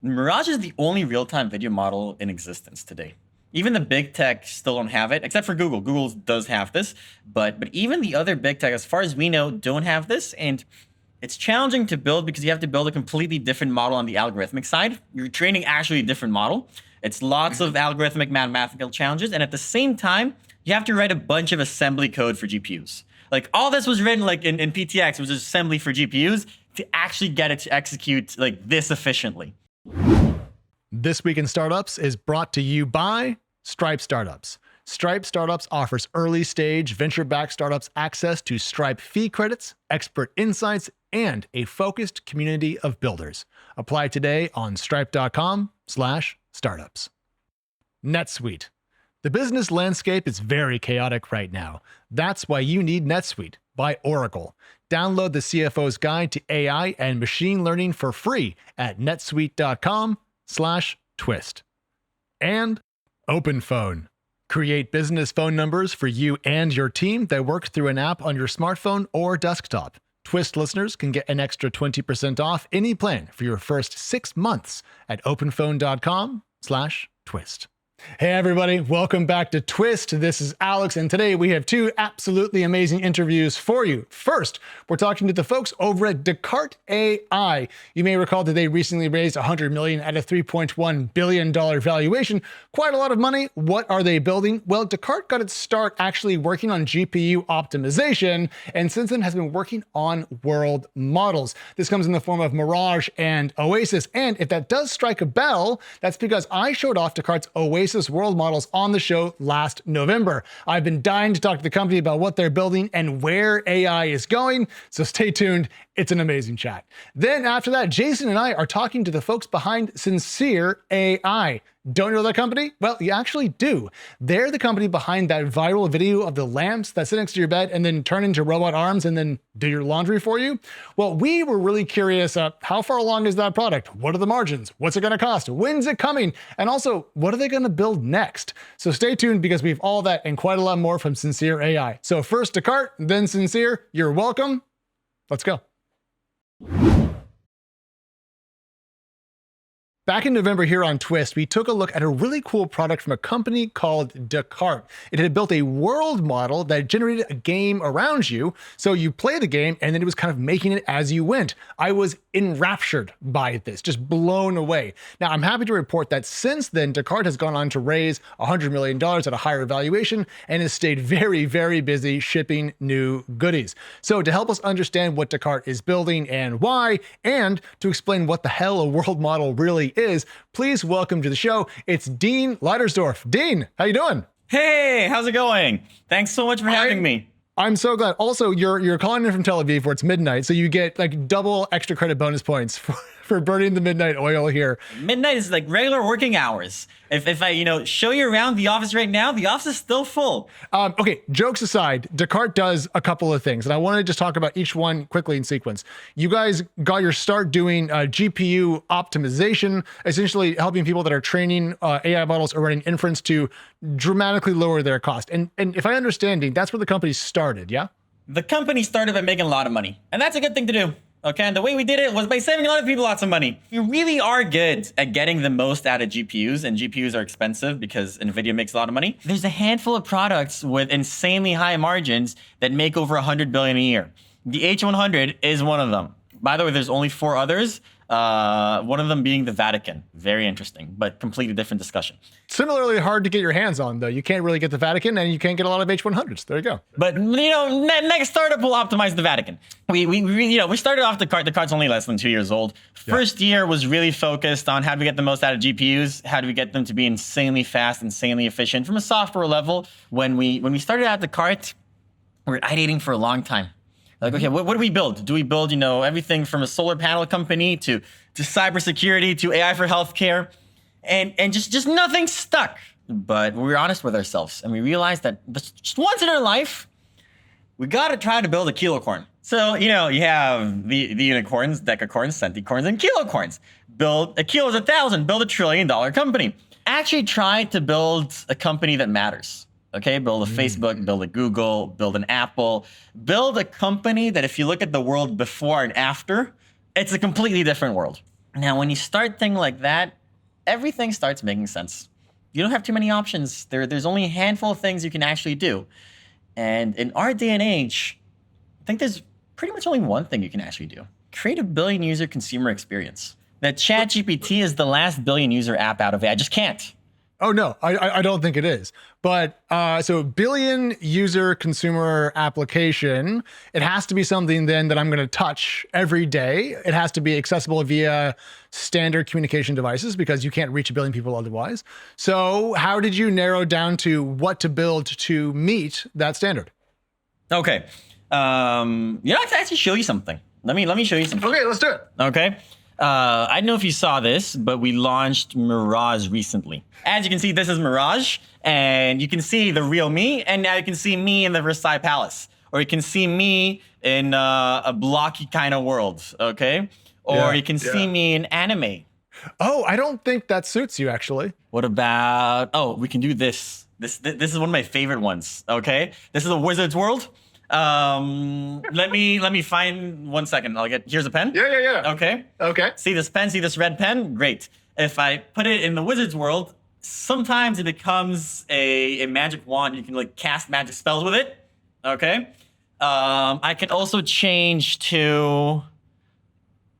Mirage is the only real-time video model in existence today. Even the big tech still don't have it, except for Google. Google does have this, but even the other big tech, as far as we know, don't have this. And it's challenging to build because you have to build a completely different model on the algorithmic side. You're training actually a different model. It's lots of algorithmic mathematical challenges, and at the same time, you have to write a bunch of assembly code for GPUs. Like all this was written like in PTX, it was just assembly for GPUs to actually get it to execute like this efficiently. This Week in Startups is brought to you by Stripe Startups. Stripe Startups offers early-stage venture-backed startups access to Stripe fee credits, expert insights, and a focused community of builders. Apply today on stripe.com/startups. Netsuite. The business landscape is very chaotic right now. That's why you need Netsuite by Oracle. Download the CFO's Guide to AI and Machine Learning for free at netsuite.com/twist. And OpenPhone. Create business phone numbers for you and your team that work through an app on your smartphone or desktop. Twist listeners can get an extra 20% off any plan for your first 6 months at openphone.com/twist. Hey everybody, welcome back to Twist. This is Alex, and today we have two absolutely amazing interviews for you. First, we're talking to the folks over at Decart AI. You may recall that they recently raised $100 million at a $3.1 billion valuation. Quite a lot of money. What are they building? Well, Decart got its start actually working on GPU optimization, and since then has been working on world models. This comes in the form of Mirage and Oasis, and if that does strike a bell, that's because I showed off Decart's Oasis world models on the show last November. I've been dying to talk to the company about what they're building and where AI is going, so stay tuned. It's an amazing chat. Then after that, Jason and I are talking to the folks behind Syncere AI. Don't know that company? Well, you actually do. They're the company behind that viral video of the lamps that sit next to your bed and then turn into robot arms and then do your laundry for you. Well, we were really curious, how far along is that product? What are the margins? What's it gonna cost? When's it coming? And also, what are they gonna build next? So stay tuned because we have all that and quite a lot more from Syncere AI. So first Decart, then Syncere. You're welcome. Let's go. Back in November here on Twist, we took a look at a really cool product from a company called Decart. It had built a world model that generated a game around you. So you play the game and then it was kind of making it as you went. I was enraptured by this, just blown away. Now I'm happy to report that since then, Decart has gone on to raise $100 million at a higher valuation and has stayed very, very busy shipping new goodies. So to help us understand what Decart is building and why, and to explain what the hell a world model really is, please welcome to the show, it's Dean Leitersdorf. Dean, how you doing? Hey, how's it going? Thanks so much for having me. I'm so glad. Also, you're calling in from Tel Aviv where it's midnight, so you get like double extra credit bonus points for burning the midnight oil here. Midnight is like regular working hours. If I, show you around the office right now, the office is still full. Okay, jokes aside, Decart does a couple of things, and I want to just talk about each one quickly in sequence. You guys got your start doing GPU optimization, essentially helping people that are training AI models or running inference to dramatically lower their cost. And if I understand, that's where the company started, yeah? The company started by making a lot of money, and that's a good thing to do. Okay, and the way we did it was by saving a lot of people lots of money. We really are good at getting the most out of GPUs, and GPUs are expensive because NVIDIA makes a lot of money. There's a handful of products with insanely high margins that make over $100 billion a year. The H100 is one of them. By the way, there's only 4 others. One of them being the Vatican. Very interesting, but completely different discussion. Similarly hard to get your hands on, though. You can't really get the Vatican, and you can't get a lot of H100s. There you go. But next startup will optimize the Vatican. We started off Decart's only less than 2 years old. First year was really focused on how do we get the most out of GPUs, how do we get them to be insanely fast, insanely efficient from a software level. When we started at Decart, we were ideating for a long time. Like, okay, what do we build? Do we build, everything from a solar panel company to cybersecurity to AI for healthcare, and just nothing stuck. But we were honest with ourselves, and we realized that just once in our life, we got to try to build a kilocorn. So, you have the unicorns, decacorns, centicorns, and kilocorns. Build a kilo is 1,000. Build $1 trillion company. Actually, try to build a company that matters. Okay, build a Facebook, build a Google, build an Apple, build a company that if you look at the world before and after, it's a completely different world. Now, when you start things like that, everything starts making sense. You don't have too many options. There's only a handful of things you can actually do. And in our day and age, I think there's pretty much only one thing you can actually do. Create a billion user consumer experience. That ChatGPT is the last billion user app out of it. I just can't. Oh, no, I don't think it is. But so billion user consumer application, it has to be something then that I'm going to touch every day. It has to be accessible via standard communication devices because you can't reach a billion people otherwise. So how did you narrow down to what to build to meet that standard? Okay. I have to actually show you something. Let me show you something. Okay, let's do it. Okay. I don't know if you saw this, but we launched Mirage recently. As you can see, this is Mirage, and you can see the real me, and now you can see me in the Versailles Palace, or you can see me in a blocky kind of world, okay? Or you can see me in anime. Oh, I don't think that suits you, actually. What about, we can do this. This is one of my favorite ones, okay? This is a wizard's world. Let me find 1 second. Here's a pen. Yeah. Okay. See this pen? See this red pen? Great. If I put it in the wizard's world, sometimes it becomes a magic wand. You can like cast magic spells with it. Okay. I can also change to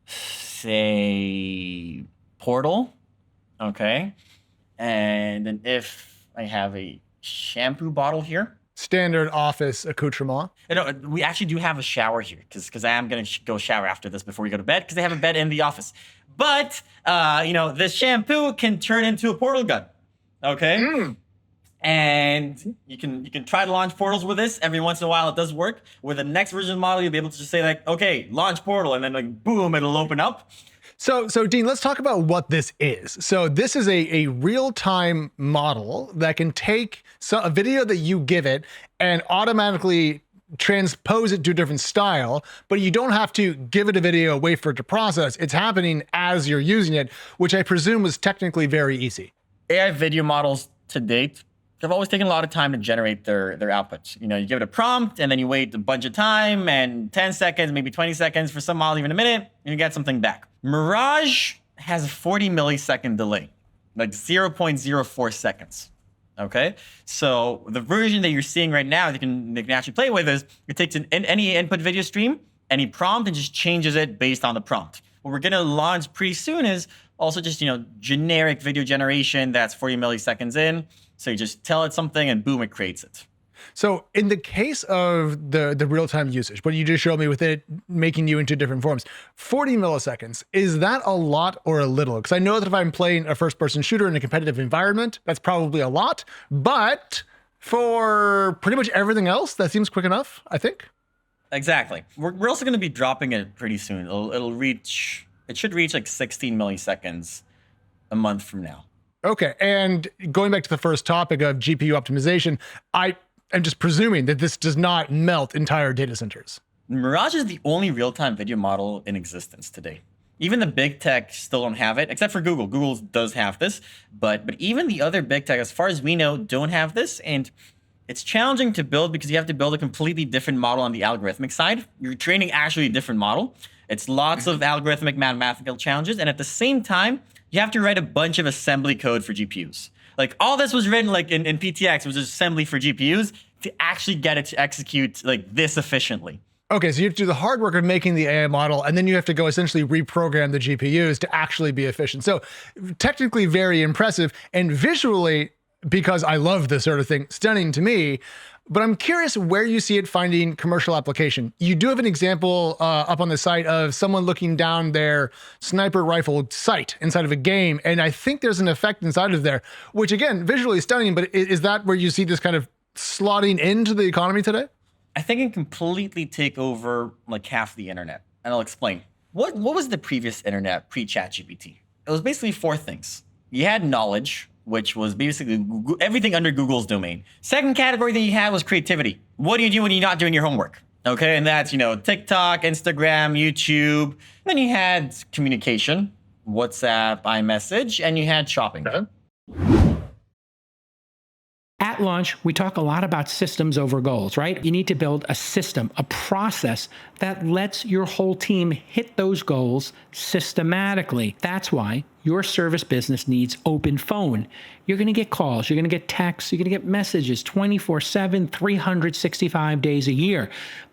say portal. Okay. And then if I have a shampoo bottle here. Standard office accoutrement. No, we actually do have a shower here because I am going to go shower after this before we go to bed because they have a bed in the office. But, this shampoo can turn into a portal gun. Okay? And you can try to launch portals with this. Every once in a while, it does work. With the next version of the model, you'll be able to just say like, okay, launch portal, and then like, boom, it'll open up. So Dean, let's talk about what this is. So this is a real-time model that can take a video that you give it and automatically transpose it to a different style, but you don't have to give it a video, wait for it to process. It's happening as you're using it, which I presume was technically very easy. AI video models to date have always taken a lot of time to generate their outputs. You give it a prompt, and then you wait a bunch of time, and 10 seconds, maybe 20 seconds, for some model even a minute, and you get something back. Mirage has a 40 millisecond delay, like 0.04 seconds. Okay, so the version that you're seeing right now that you can actually play with is it takes any input video stream, any prompt, and just changes it based on the prompt. What we're gonna launch pretty soon is also just generic video generation that's 40 milliseconds in. So you just tell it something, and boom, it creates it. So in the case of the real-time usage, what you just showed me with it making you into different forms, 40 milliseconds, is that a lot or a little? Because I know that if I'm playing a first-person shooter in a competitive environment, that's probably a lot. But for pretty much everything else, that seems quick enough, I think. Exactly. We're also going to be dropping it pretty soon. It should reach like 16 milliseconds a month from now. Okay, and going back to the first topic of GPU optimization, I'm just presuming that this does not melt entire data centers. Mirage is the only real-time video model in existence today. Even the big tech still don't have it, except for Google. Google does have this, but even the other big tech, as far as we know, don't have this, and it's challenging to build because you have to build a completely different model on the algorithmic side. You're training actually a different model. It's lots of algorithmic mathematical challenges, and at the same time, you have to write a bunch of assembly code for GPUs. Like all this was written like in PTX, was assembly for GPUs to actually get it to execute like this efficiently. Okay, so you have to do the hard work of making the AI model, and then you have to go essentially reprogram the GPUs to actually be efficient. So technically very impressive, and visually, because I love this sort of thing, stunning to me. But I'm curious where you see it finding commercial application. You do have an example up on the site of someone looking down their sniper rifle sight inside of a game, and I think there's an effect inside of there, which again, visually stunning, but is that where you see this kind of slotting into the economy today? I think it can completely take over like half the internet, and I'll explain. What was the previous internet pre-ChatGPT? It was basically four things. You had knowledge, which was basically Google, everything under Google's domain. Second category that you had was creativity. What do you do when you're not doing your homework? Okay, and that's, TikTok, Instagram, YouTube. Then you had communication, WhatsApp, iMessage, and you had shopping. At At launch, we talk a lot about systems over goals, right? You need to build a system, a process that lets your whole team hit those goals systematically. That's why your service business needs OpenPhone. You're going to get calls, you're going to get texts, you're going to get messages 24/7, 365 days a year.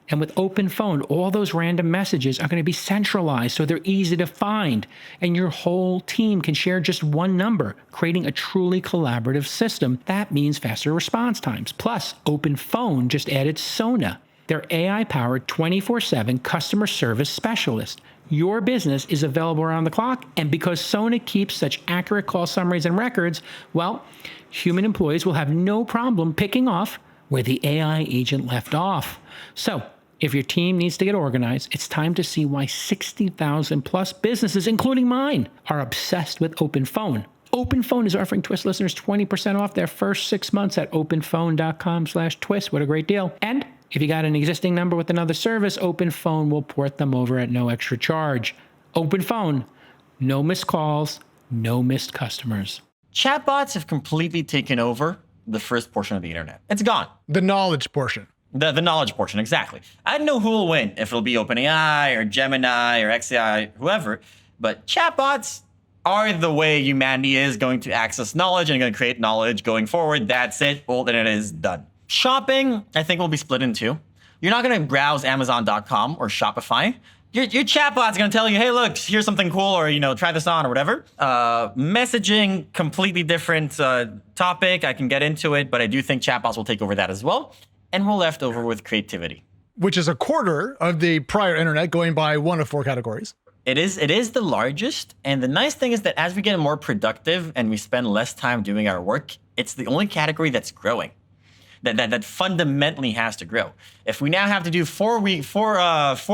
And with OpenPhone, all those random messages are going to be centralized so they're easy to find. And your whole team can share just one number, creating a truly collaborative system. That means faster response times. Plus, OpenPhone just added Sona, their AI-powered 24/7 customer service specialist. Your business is available around the clock, and because Sona keeps such accurate call summaries and records, well, human employees will have no problem picking off where the AI agent left off. So, if your team needs to get organized, it's time to see why 60,000 plus businesses, including mine, are obsessed with OpenPhone. OpenPhone is offering Twist listeners 20% off their first 6 months at openphone.com/twist. What a great deal. And if you got an existing number with another service, OpenPhone will port them over at no extra charge. OpenPhone, no missed calls, no missed customers. Chatbots have completely taken over the first portion of the internet. It's gone. The knowledge portion. The knowledge portion, exactly. I don't know who will win, if it'll be OpenAI or Gemini or XAI, whoever, but chatbots are the way humanity is going to access knowledge and going to create knowledge going forward. That's it. Well, then it is done. Shopping, I think, will be split in two. You're not going to browse Amazon.com or Shopify. Your chatbot's going to tell you, hey, look, here's something cool, or, try this on or whatever. Messaging, completely different topic. I can get into it, but I do think chatbots will take over that as well. And we're left over with creativity. Which is a quarter of the prior internet, going by one of 4 categories. It is the largest. And the nice thing is that as we get more productive and we spend less time doing our work, it's the only category that's growing. That fundamentally has to grow. If we now have to do 4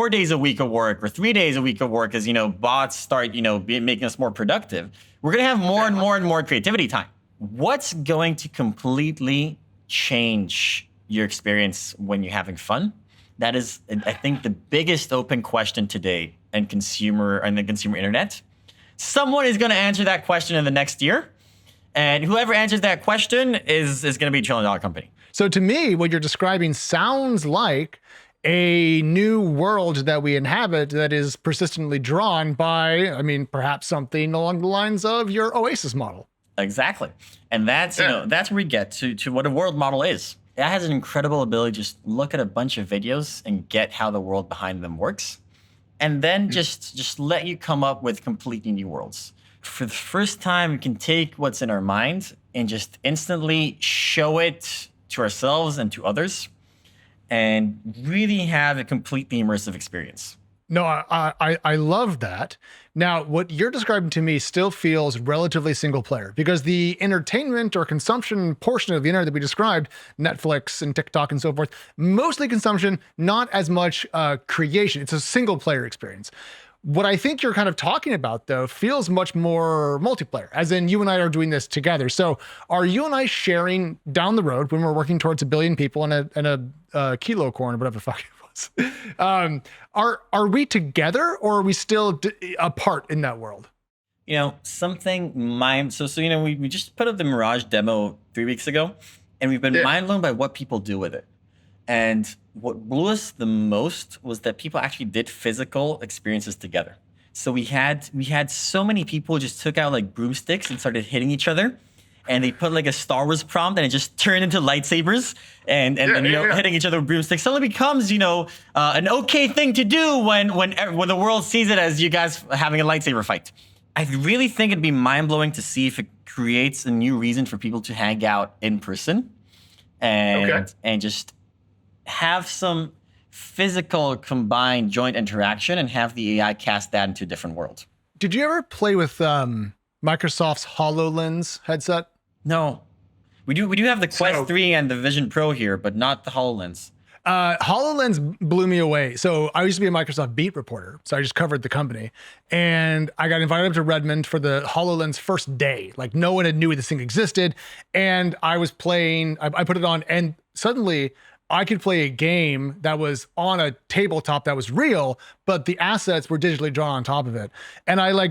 days a week of work or 3 days a week of work as bots start making us more productive, we're gonna have more and more and more creativity time. What's going to completely change your experience when you're having fun? That is, I think, the biggest open question today in the consumer internet. Someone is going to answer that question in the next year, and whoever answers that question is going to be a $1 trillion company. So to me, what you're describing sounds like a new world that we inhabit that is persistently drawn by, perhaps something along the lines of your Oasis model. Exactly. And that's where we get to what a world model is. It has an incredible ability to just look at a bunch of videos and get how the world behind them works, and then just let you come up with completely new worlds. For the first time, we can take what's in our mind and just instantly show it to ourselves and to others, and really have a completely immersive experience. No, I love that. Now, what you're describing to me still feels relatively single player, because the entertainment or consumption portion of the internet that we described, Netflix and TikTok and so forth, mostly consumption, not as much creation. It's a single player experience. What I think you're kind of talking about, though, feels much more multiplayer, as in you and I are doing this together. So are you and I sharing down the road when we're working towards 1 billion people in a kilo corn or whatever the fuck it was? Are we together, or are we still apart in that world? We just put up the Mirage demo 3 weeks ago, and we've been mind blown by what people do with it. And what blew us the most was that people actually did physical experiences together. So we had so many people just took out like broomsticks and started hitting each other. And they put like a Star Wars prompt, and it just turned into lightsabers and hitting each other with broomsticks. Suddenly becomes an okay thing to do when the world sees it as you guys having a lightsaber fight. I really think it'd be mind blowing to see if it creates a new reason for people to hang out in person, and just have some physical combined joint interaction and have the AI cast that into a different world. Did you ever play with Microsoft's HoloLens headset? No. We do have the Quest 3 and the Vision Pro here, but not the HoloLens. HoloLens blew me away. So I used to be a Microsoft Beat reporter, so I just covered the company. And I got invited up to Redmond for the HoloLens first day. Like, no one had knew this thing existed. And I was playing, I put it on, and suddenly I could play a game that was on a tabletop that was real, but the assets were digitally drawn on top of it. And I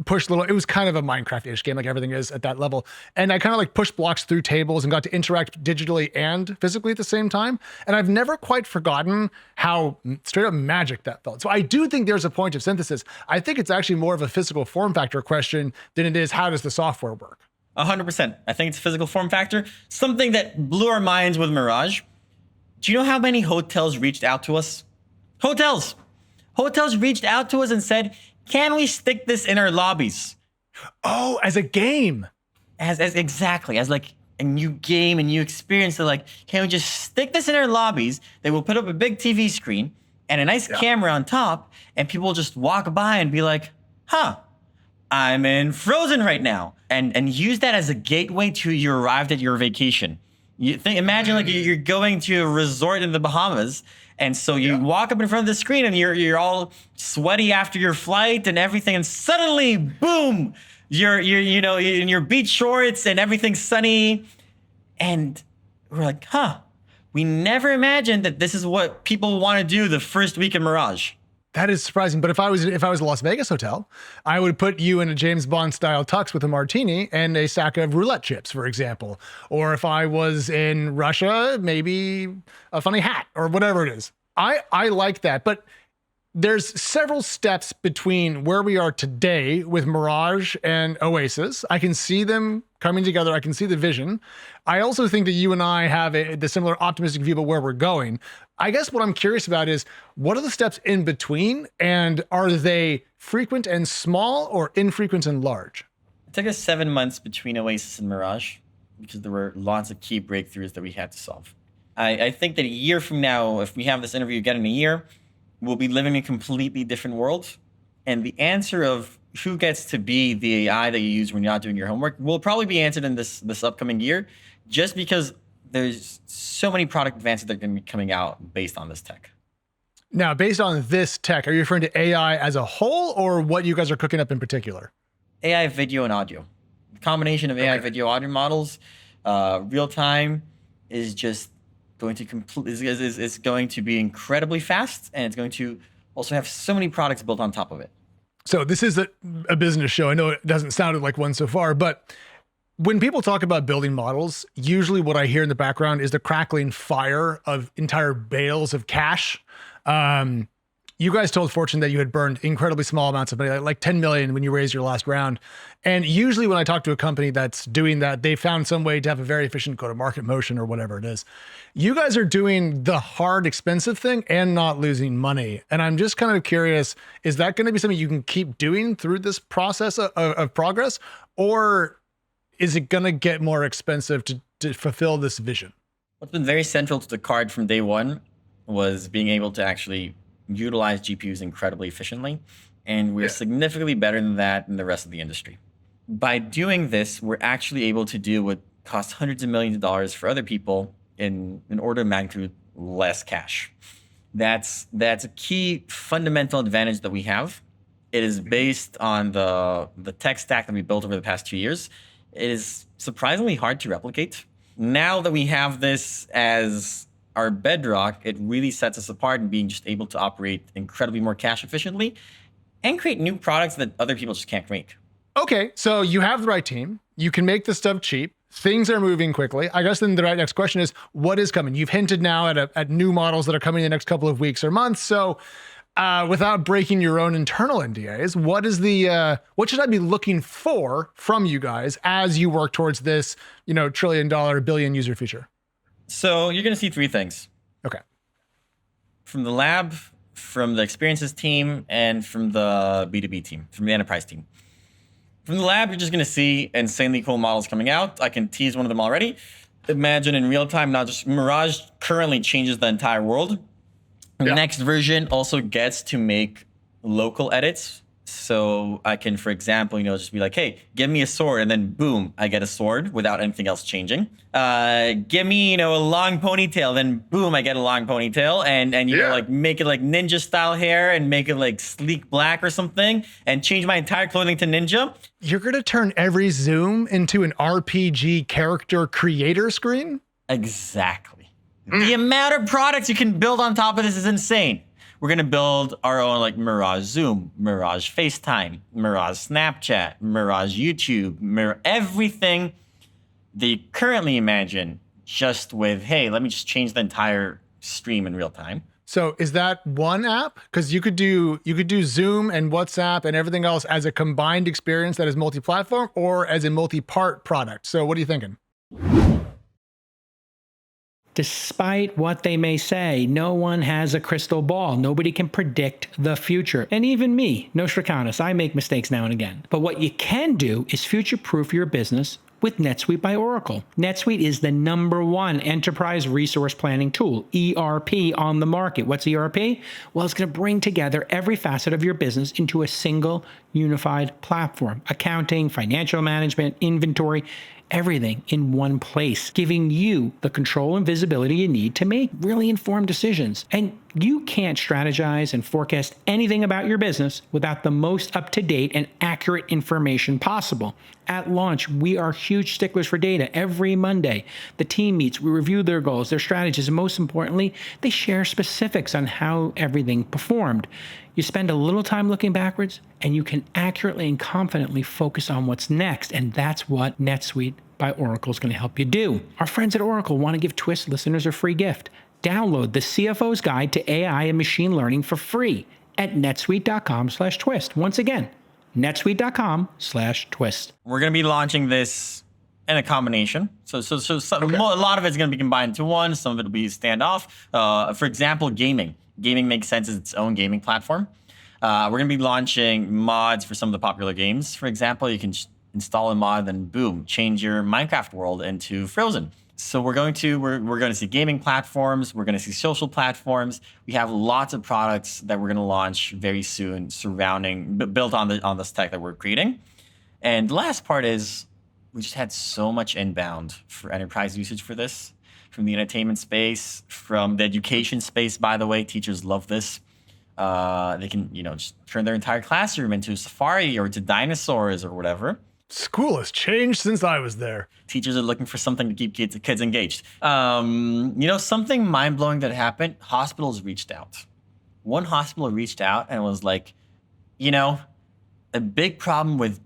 pushed little, it was kind of a Minecraft-ish game, like everything is at that level. And I kind of like pushed blocks through tables and got to interact digitally and physically at the same time. And I've never quite forgotten how straight up magic that felt. So I do think there's a point of synthesis. I think it's actually more of a physical form factor question than it is how does the software work. 100%. I think it's a physical form factor. Something that blew our minds with Mirage. Do you know how many hotels reached out to us? Hotels reached out to us and said, can we stick this in our lobbies? Oh, as a game. As exactly, as like a new game, a new experience. They're like, can we just stick this in our lobbies? They will put up a big TV screen and a nice camera on top, and people will just walk by and be like, huh, I'm in Frozen right now. And use that as a gateway to you arrived at your vacation. Imagine like you're going to a resort in the Bahamas, and so you walk up in front of the screen and you're all sweaty after your flight and everything, and suddenly, boom, you're in your beach shorts and everything's sunny, and we're like, huh, we never imagined that this is what people want to do the first week in Mirage. That is surprising. But if I was a Las Vegas hotel, I would put you in a James Bond style tux with a martini and a sack of roulette chips, for example. Or if I was in Russia, maybe a funny hat or whatever it is. I like that. But there's several steps between where we are today with Mirage and Oasis. I can see them coming together. I can see the vision. I also think that you and I have the similar optimistic view about where we're going. I guess what I'm curious about is, what are the steps in between, and are they frequent and small or infrequent and large? It took us 7 months between Oasis and Mirage because there were lots of key breakthroughs that we had to solve. I think that a year from now, if we have this interview again in a year, we'll be living in a completely different world. And the answer of who gets to be the AI that you use when you're not doing your homework will probably be answered in this upcoming year, just because there's so many product advances that are going to be coming out based on this tech. Now, based on this tech, are you referring to AI as a whole, or what you guys are cooking up in particular? AI video and audio. The combination of AI video audio models, real time, is just going to is going to be incredibly fast, and it's going to also have so many products built on top of it. So this is a business show. I know it doesn't sound like one so far, but when people talk about building models, usually what I hear in the background is the crackling fire of entire bales of cash. You guys told Fortune that you had burned incredibly small amounts of money, like 10 million when you raised your last round. And usually when I talk to a company that's doing that, they found some way to have a very efficient go-to-market motion or whatever it is. You guys are doing the hard, expensive thing and not losing money. And I'm just kind of curious, is that going to be something you can keep doing through this process of progress? Or is it going to get more expensive to fulfill this vision? What's been very central to Decart from day one was being able to actually utilize GPUs incredibly efficiently. And we're significantly better than that in the rest of the industry. By doing this, we're actually able to do what costs hundreds of millions of dollars for other people in an order of magnitude less cash. That's a key fundamental advantage that we have. It is based on the tech stack that we built over the past 2 years. It is surprisingly hard to replicate. Now that we have this as our bedrock, it really sets us apart in being just able to operate incredibly more cash efficiently and create new products that other people just can't make. Okay, so you have the right team. You can make this stuff cheap. Things are moving quickly. I guess then the right next question is, what is coming? You've hinted now at new models that are coming in the next couple of weeks or months. So without breaking your own internal NDAs, what should I be looking for from you guys as you work towards this, $1 trillion billion user feature? So you're going to see 3 things. Okay. From the lab, from the experiences team, and from the B2B team, from the enterprise team. From the lab, you're just going to see insanely cool models coming out. I can tease one of them already. Imagine in real time, not just Mirage currently changes the entire world. The next version also gets to make local edits. So I can, for example, just be like, hey, give me a sword, and then boom, I get a sword without anything else changing. Give me, a long ponytail, then boom, I get a long ponytail, and like make it like ninja style hair and make it like sleek black or something, and change my entire clothing to ninja. You're gonna turn every Zoom into an RPG character creator screen? Exactly. The amount of products you can build on top of this is insane. We're gonna build our own like Mirage Zoom, Mirage FaceTime, Mirage Snapchat, Mirage YouTube, everything that you currently imagine just with, hey, let me just change the entire stream in real time. So is that one app? Because you could do Zoom and WhatsApp and everything else as a combined experience that is multi-platform or as a multi-part product. So what are you thinking? Despite what they may say, no one has a crystal ball. Nobody can predict the future. And even me, Nostradamus, I make mistakes now and again. But what you can do is future-proof your business with NetSuite by Oracle. NetSuite is the #1 enterprise resource planning tool, ERP, on the market. What's ERP? Well, it's going to bring together every facet of your business into a single unified platform. Accounting, financial management, inventory, everything in one place, giving you the control and visibility you need to make really informed decisions. And you can't strategize and forecast anything about your business without the most up-to-date and accurate information possible. At launch, we are huge sticklers for data. Every Monday, the team meets, we review their goals, their strategies, and most importantly, they share specifics on how everything performed. You spend a little time looking backwards, and you can accurately and confidently focus on what's next, and that's what NetSuite by Oracle is going to help you do. Our friends at Oracle want to give Twist listeners a free gift. Download the CFO's Guide to AI and Machine Learning for free at netsuite.com/twist. Once again, netsuite.com/twist. We're going to be launching this in a combination. So a lot of it's going to be combined into one. Some of it will be standoff. For example, gaming. Gaming makes sense as its own gaming platform. We're going to be launching mods for some of the popular games. For example, you can install a mod and boom, change your Minecraft world into Frozen. So we're going to see gaming platforms. We're going to see social platforms. We have lots of products that we're going to launch very soon, built on this tech that we're creating. And the last part is we just had so much inbound for enterprise usage for this, from the entertainment space, from the education space. By the way, teachers love this. They can just turn their entire classroom into Safari or to dinosaurs or whatever. School has changed since I was there. Teachers are looking for something to keep kids engaged. Something mind-blowing that happened, hospitals reached out. One hospital reached out and was like, a big problem with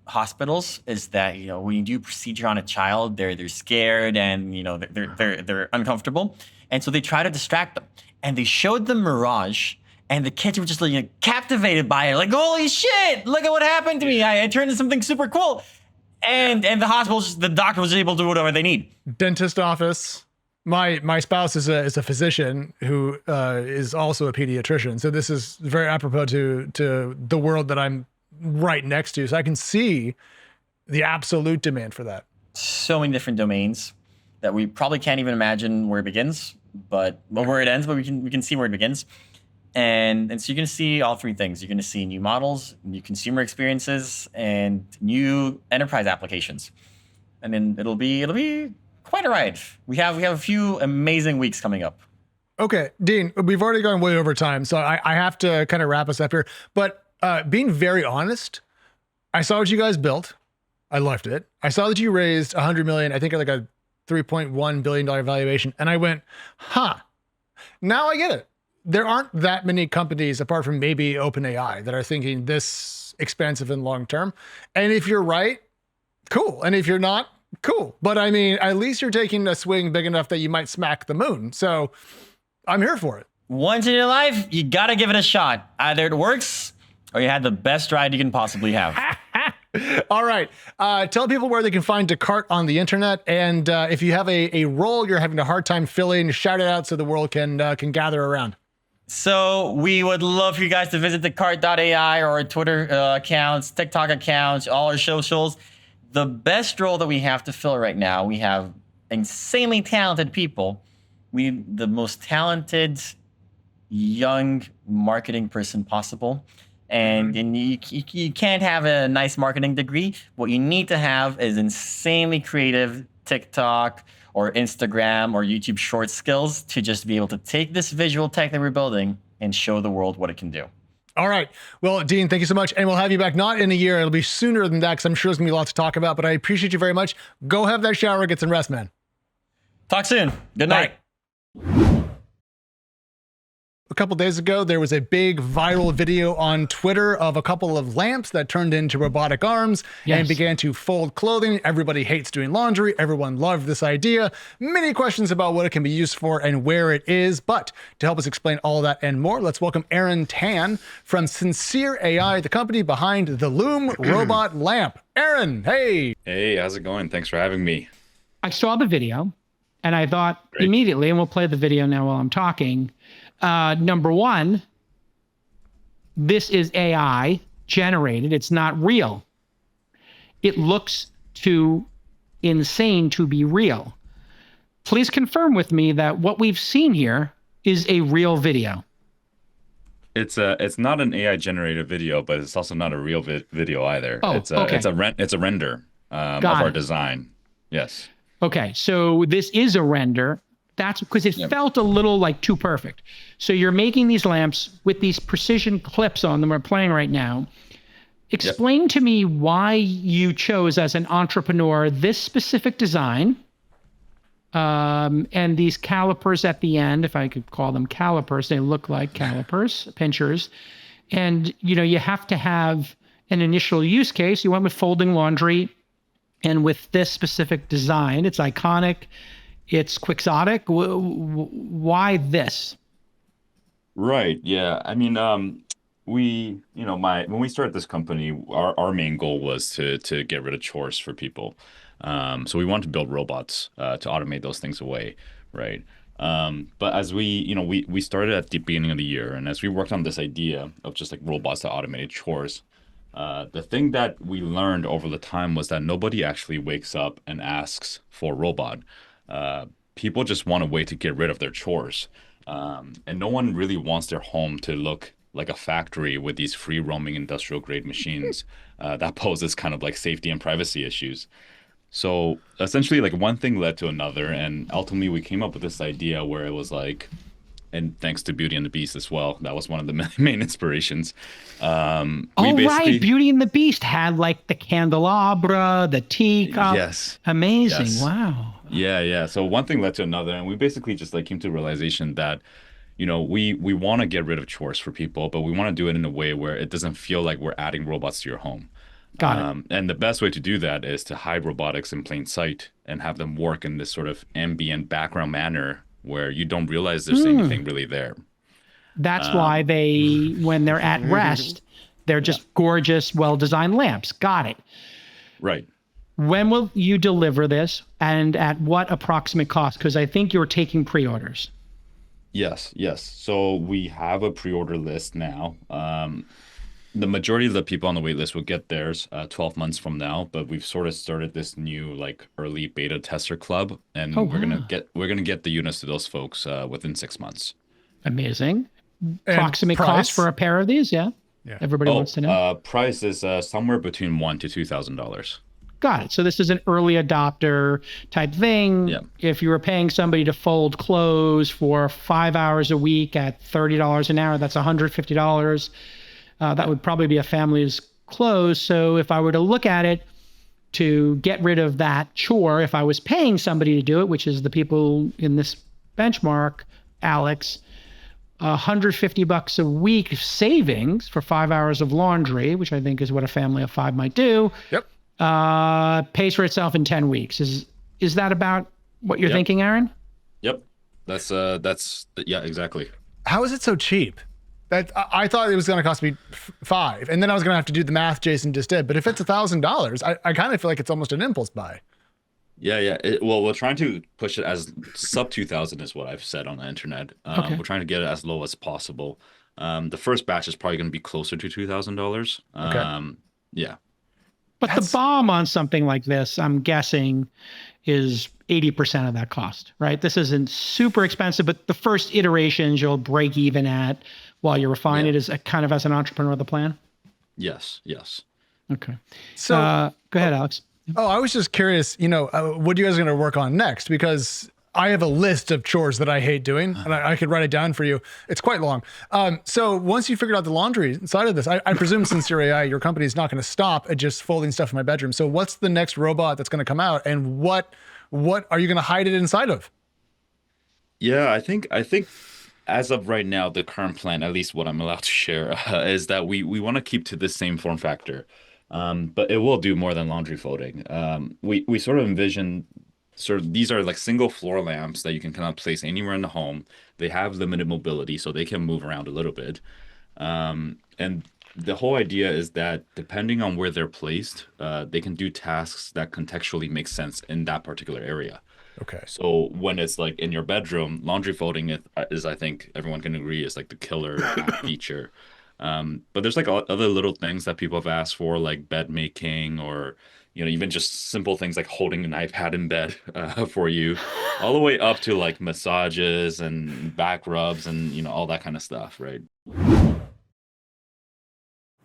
hospitals is that, when you do a procedure on a child, they're scared and, they're uncomfortable. And so they try to distract them. And they showed them Mirage. And the kids were just captivated by it. Like, holy shit, look at what happened to me. I turned into something super cool. And the doctor was able to do whatever they need. Dentist office. My spouse is a physician who is also a pediatrician. So this is very apropos to the world that I'm right next to. So I can see the absolute demand for that. So many different domains that we probably can't even imagine where it begins, where it ends, but we can see where it begins. And so you're going to see all three things. You're going to see new models, new consumer experiences, and new enterprise applications. And then it'll be quite a ride. We have a few amazing weeks coming up. Okay, Dean, we've already gone way over time, so I have to kind of wrap us up here. But being very honest, I saw what you guys built. I loved it. I saw that you raised $100 million, I think like a $3.1 billion valuation. And I went, now I get it. There aren't that many companies, apart from maybe OpenAI, that are thinking this expensive and long-term. And if you're right, cool. And if you're not, cool. But I mean, at least you're taking a swing big enough that you might smack the moon. So I'm here for it. Once in your life, you got to give it a shot. Either it works or you had the best ride you can possibly have. All right. Tell people where they can find Decart on the internet. And if you have a role you're having a hard time filling, shout it out so the world can gather around. So we would love for you guys to visit Decart.ai or our Twitter accounts, TikTok accounts, all our socials. The best role that we have to fill right now, we have insanely talented people. We need the most talented young marketing person possible. And you can't have a nice marketing degree. What you need to have is insanely creative TikTok or Instagram or YouTube short skills to just be able to take this visual tech that we're building and show the world what it can do. All right. Well, Dean, thank you so much. And we'll have you back not in a year. It'll be sooner than that because I'm sure there's going to be lots to talk about. But I appreciate you very much. Go have that shower, get some rest, man. Talk soon. Good night. A couple days ago, there was a big viral video on Twitter of a couple of lamps that turned into robotic arms and began to fold clothing. Everybody hates doing laundry. Everyone loved this idea. Many questions about what it can be used for and where it is. But to help us explain all that and more, let's welcome Aaron Tan from Syncere AI, the company behind the Lume robot lamp. Aaron, hey. Hey, how's it going? Thanks for having me. I saw the video and I thought immediately, and we'll play the video now while I'm talking. Number one, this is AI generated. It's not real. It looks too insane to be real. Please confirm with me that what we've seen here is a real video. It's not an AI generated video, but it's also not a real video either. Oh, it's a render of our design. Yes. Okay, so this is a render. That's because it felt a little like too perfect. So you're making these lamps with these precision clips on them. We're playing right now. Explain to me why you chose as an entrepreneur this specific design and these calipers at the end, if I could call them calipers. They look like calipers, pinchers. And, you know, you have to have an initial use case. You went with folding laundry. And with this specific design, it's iconic. It's quixotic. Why this? Right. Yeah. I mean, when we started this company, our main goal was to get rid of chores for people. So we wanted to build robots to automate those things away. Right. But as we started at the beginning of the year, and as we worked on this idea of just like robots that automated chores, the thing that we learned over the time was that nobody actually wakes up and asks for a robot. People just want a way to get rid of their chores. And no one really wants their home to look like a factory with these free roaming industrial grade machines that poses kind of like safety and privacy issues. So essentially like one thing led to another. And ultimately we came up with this idea where it was like, and thanks to Beauty and the Beast as well. That was one of the main inspirations. Right. Beauty and the Beast had like the candelabra, the teacup. Yes. Amazing. Yes. Wow. Yeah. So one thing led to another. And we basically just like came to the realization that, you know, we want to get rid of chores for people, but we want to do it in a way where it doesn't feel like we're adding robots to your home. Got it. And the best way to do that is to hide robotics in plain sight and have them work in this sort of ambient background manner where you don't realize there's anything really there. That's why when they're at rest, they're just gorgeous, well-designed lamps. Got it. Right. When will you deliver this and at what approximate cost? Because I think you're taking pre-orders. Yes. So we have a pre-order list now. The majority of the people on the wait list will get theirs 12 months from now, but we've sort of started this new like early beta tester club, and we're gonna get the units to those folks within 6 months. Amazing. Approximate cost for a pair of these, yeah. Everybody wants to know. Price is somewhere between $1,000 to $2,000. Got it. So this is an early adopter type thing. Yeah. If you were paying somebody to fold clothes for 5 hours a week at $30 an hour, that's $150. That would probably be a family's clothes. So if I were to look at it to get rid of that chore, if I was paying somebody to do it, which is the people in this benchmark, Alex, $150 a week savings for 5 hours of laundry, which I think is what a family of five might do. Yep. Pays for itself in 10 weeks. Is that about what you're thinking, Aaron? Yep. That's yeah, exactly. How is it so cheap? I thought it was going to cost me $5, and then I was going to have to do the math Jason just did. But if it's $1,000, I kind of feel like it's almost an impulse buy. Yeah. Well, we're trying to push it as sub 2,000 is what I've said on the internet. We're trying to get it as low as possible. The first batch is probably going to be closer to $2,000. Okay. Yeah. But the bomb on something like this, I'm guessing, is 80% of that cost, right? This isn't super expensive, but the first iterations you'll break even at while you refine it is kind of as an entrepreneur the plan? Yes. Okay. So go ahead, Alex. Oh, I was just curious, what you guys are going to work on next? Because I have a list of chores that I hate doing, and I could write it down for you. It's quite long. So once you figured out the laundry side of this, I presume Syncere AI, your company, is not going to stop at just folding stuff in my bedroom. So what's the next robot that's going to come out, and what are you going to hide it inside of? Yeah, I think as of right now, the current plan, at least what I'm allowed to share, is that we want to keep to the same form factor, but it will do more than laundry folding. We sort of envision these are like single floor lamps that you can kind of place anywhere in the home. They have limited mobility, so they can move around a little bit. And the whole idea is that depending on where they're placed, they can do tasks that contextually make sense in that particular area. Okay. So when it's like in your bedroom, laundry folding is, I think everyone can agree, is like the killer feature. But there's like other little things that people have asked for, like bed making, or even just simple things like holding an iPad in bed for you, all the way up to like massages and back rubs and all that kind of stuff, right?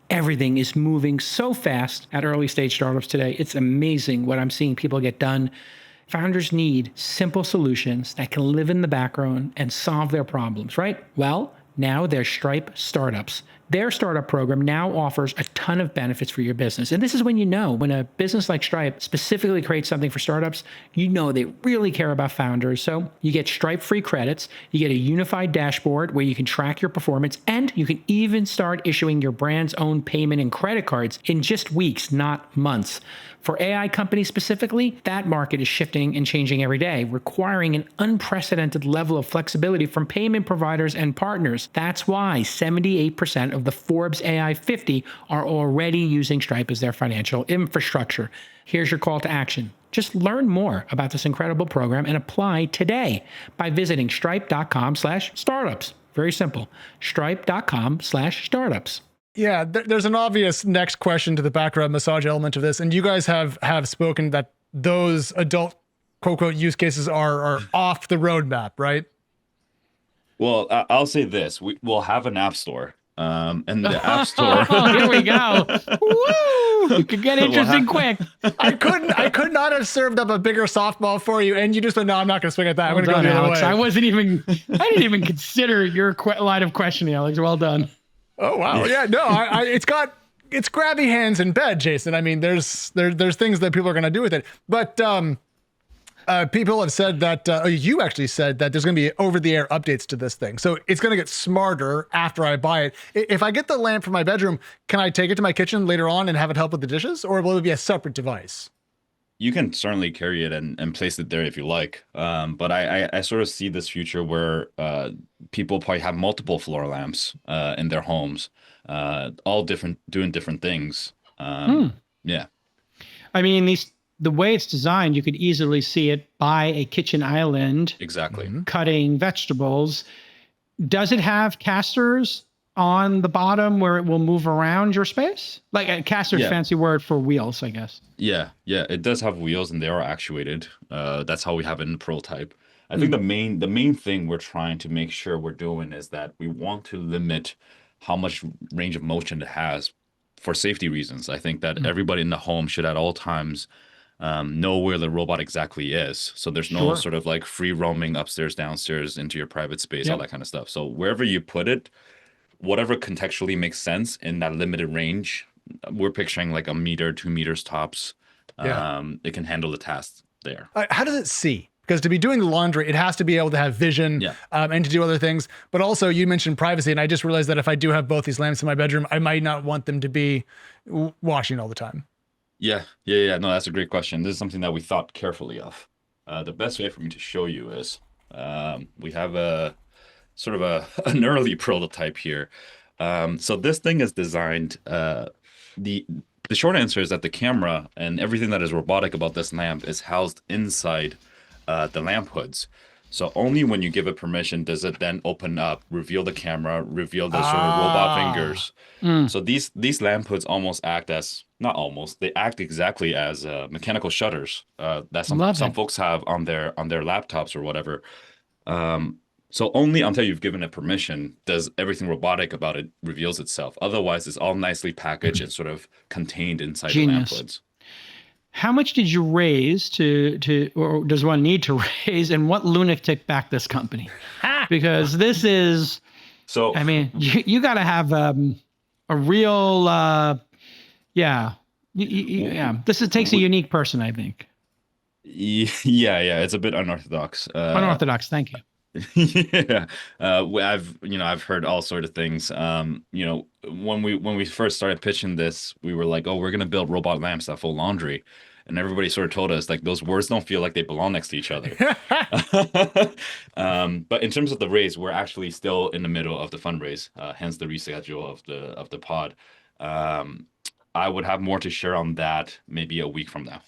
Everything is moving so fast at early stage startups today. It's amazing what I'm seeing people get done. Founders need simple solutions that can live in the background and solve their problems, right? Well, now there's Stripe Startups. Their startup program now offers a ton of benefits for your business. And this is when when a business like Stripe specifically creates something for startups, they really care about founders. So you get Stripe free credits, you get a unified dashboard where you can track your performance, and you can even start issuing your brand's own payment and credit cards in just weeks, not months. For AI companies specifically, that market is shifting and changing every day, requiring an unprecedented level of flexibility from payment providers and partners. That's why 78% of the Forbes AI 50 are already using Stripe as their financial infrastructure. Here's your call to action. Just learn more about this incredible program and apply today by visiting stripe.com/startups. Very simple. Stripe.com/startups. Yeah, there's an obvious next question to the background massage element of this, and you guys have spoken that those adult quote use cases are off the roadmap, right? Well, I'll say this: we'll have an app store, and the app store. Oh, here we go. Woo! It could get interesting quick. I could not have served up a bigger softball for you, and you just went, no, I'm not going to swing at that. I'm going to go the other way. I didn't even consider your line of questioning, Alex. Well done. Oh wow, yeah, no, it's grabby hands in bed, Jason. I mean, there's things that people are going to do with it, but people have said that you actually said that there's going to be over-the-air updates to this thing, so it's going to get smarter after I buy it. If I get the lamp from my bedroom, can I take it to my kitchen later on and have it help with the dishes, or will it be a separate device? You can certainly carry it and place it there if you like. But I sort of see this future where people probably have multiple floor lamps in their homes, all doing different things. Yeah. I mean, the way it's designed, you could easily see it by a kitchen island. Exactly. Cutting vegetables. Does it have casters on the bottom where it will move around your space? Like a caster's fancy word for wheels, I guess. Yeah, it does have wheels and they are actuated. That's how we have it in the prototype. I think the main thing we're trying to make sure we're doing is that we want to limit how much range of motion it has for safety reasons. I think that everybody in the home should at all times know where the robot exactly is. So there's no sort of like free roaming upstairs, downstairs into your private space, all that kind of stuff. So wherever you put it, whatever contextually makes sense in that limited range, we're picturing like 1 meter, 2 meters tops. It can handle the task there. How does it see? Because to be doing the laundry, it has to be able to have vision and to do other things. But also, you mentioned privacy, and I just realized that if I do have both these lamps in my bedroom, I might not want them to be washing all the time. Yeah. No, that's a great question. This is something that we thought carefully of. The best way for me to show you is we have a sort of an early prototype here. So this thing is designed. The short answer is that the camera and everything that is robotic about this lamp is housed inside the lamp hoods. So only when you give it permission does it then open up, reveal the camera, reveal the sort of robot fingers. So these lamp hoods almost act as, not almost, they act exactly as mechanical shutters that some folks have on their laptops or whatever. So only until you've given it permission does everything robotic about it reveals itself. Otherwise, it's all nicely packaged and sort of contained inside the lamp hoods. how much did you raise or does one need to raise, and what lunatic backed this company? Because this is, So I mean, you got to have a real, yeah. Takes a unique person, I think. yeah, it's a bit unorthodox. Unorthodox, thank you. Yeah, I've heard all sort of things. When we first started pitching this, we were like, oh, we're gonna build robot lamps that fold laundry, and everybody sort of told us like those words don't feel like they belong next to each other. But in terms of the raise, we're actually still in the middle of the fundraise, hence the reschedule of the pod. I would have more to share on that maybe a week from now.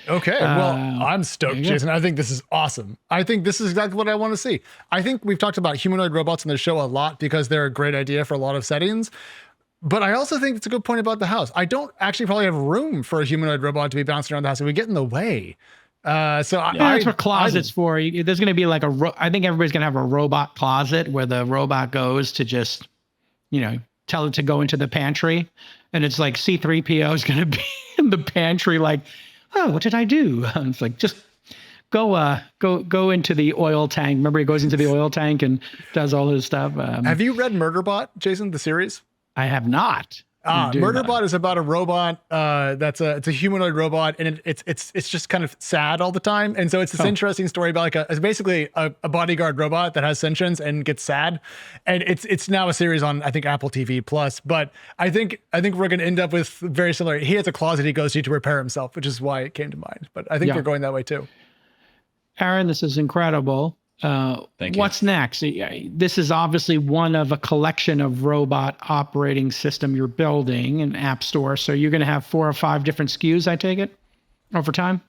Okay, well, I'm stoked, Jason. I think this is awesome. I think this is exactly what I want to see. I think we've talked about humanoid robots in the show a lot because they're a great idea for a lot of settings. But I also think it's a good point about the house. I don't actually probably have room for a humanoid robot to be bouncing around the house. It would get in the way. That's what closets for. There's going to be like I think everybody's going to have a robot closet where the robot goes to just, tell it to go into the pantry. And it's like C-3PO is going to be in the pantry like, oh, what did I do? It's like, just go into the oil tank. Remember, he goes into the oil tank and does all his stuff. Have you read Murderbot, Jason, the series? I have not. Murderbot is about a robot it's a humanoid robot, and it's just kind of sad all the time. And so it's this interesting story about it's basically a bodyguard robot that has sentience and gets sad. And it's now a series on, I think, Apple TV Plus. But I think we're gonna end up with very similar. He has a closet he goes to repair himself, which is why it came to mind. But I think we're going that way too. Aaron, this is incredible. Thank you. What's next? This is obviously one of a collection of robot operating system you're building, an app store. So you're going to have 4 or 5 different SKUs, I take it, over time?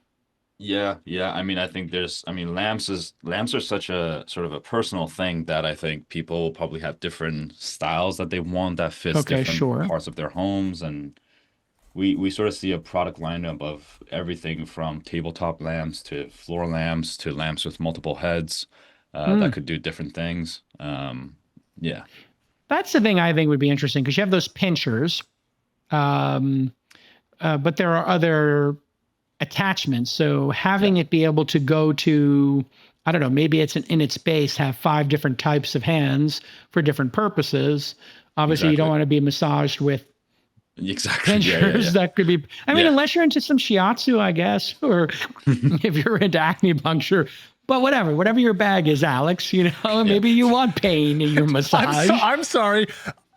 Yeah. I mean, I think lamps are such a sort of a personal thing that I think people will probably have different styles that they want that fits different parts of their homes. And we sort of see a product lineup of everything from tabletop lamps to floor lamps to lamps with multiple heads that could do different things. Yeah. That's the thing I think would be interesting, because you have those pinchers, but there are other attachments. So having it be able to go to, I don't know, maybe it's in its base, have 5 different types of hands for different purposes. Obviously, you don't want to be massaged with pinchers. That could be, I mean, unless you're into some shiatsu, I guess, or if you're into acupuncture. But whatever your bag is, Alex, maybe you want pain in your massage. I'm sorry.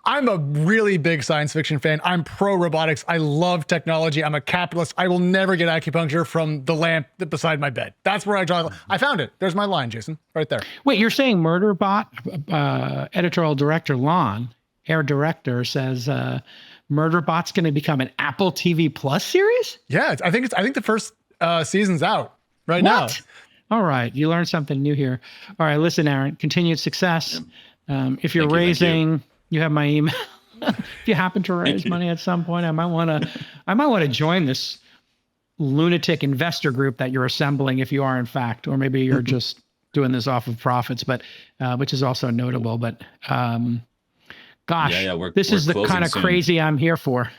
I'm a really big science fiction fan. I'm pro robotics. I love technology. I'm a capitalist. I will never get acupuncture from the lamp beside my bed. That's where I draw. I found it. There's my line, Jason, right there. Wait, you're saying Murderbot, editorial director Lon, air director, says Murderbot's going to become an Apple TV Plus series? Yeah, I think the first season's out now. All right, you learned something new here. All right, listen, Aaron, continued success. If you're raising, you have my email. If you happen to raise money at some point, I might want to join this lunatic investor group that you're assembling, if you are in fact, or maybe you're just doing this off of profits, but which is also notable. But gosh, this is the kind of crazy I'm here for.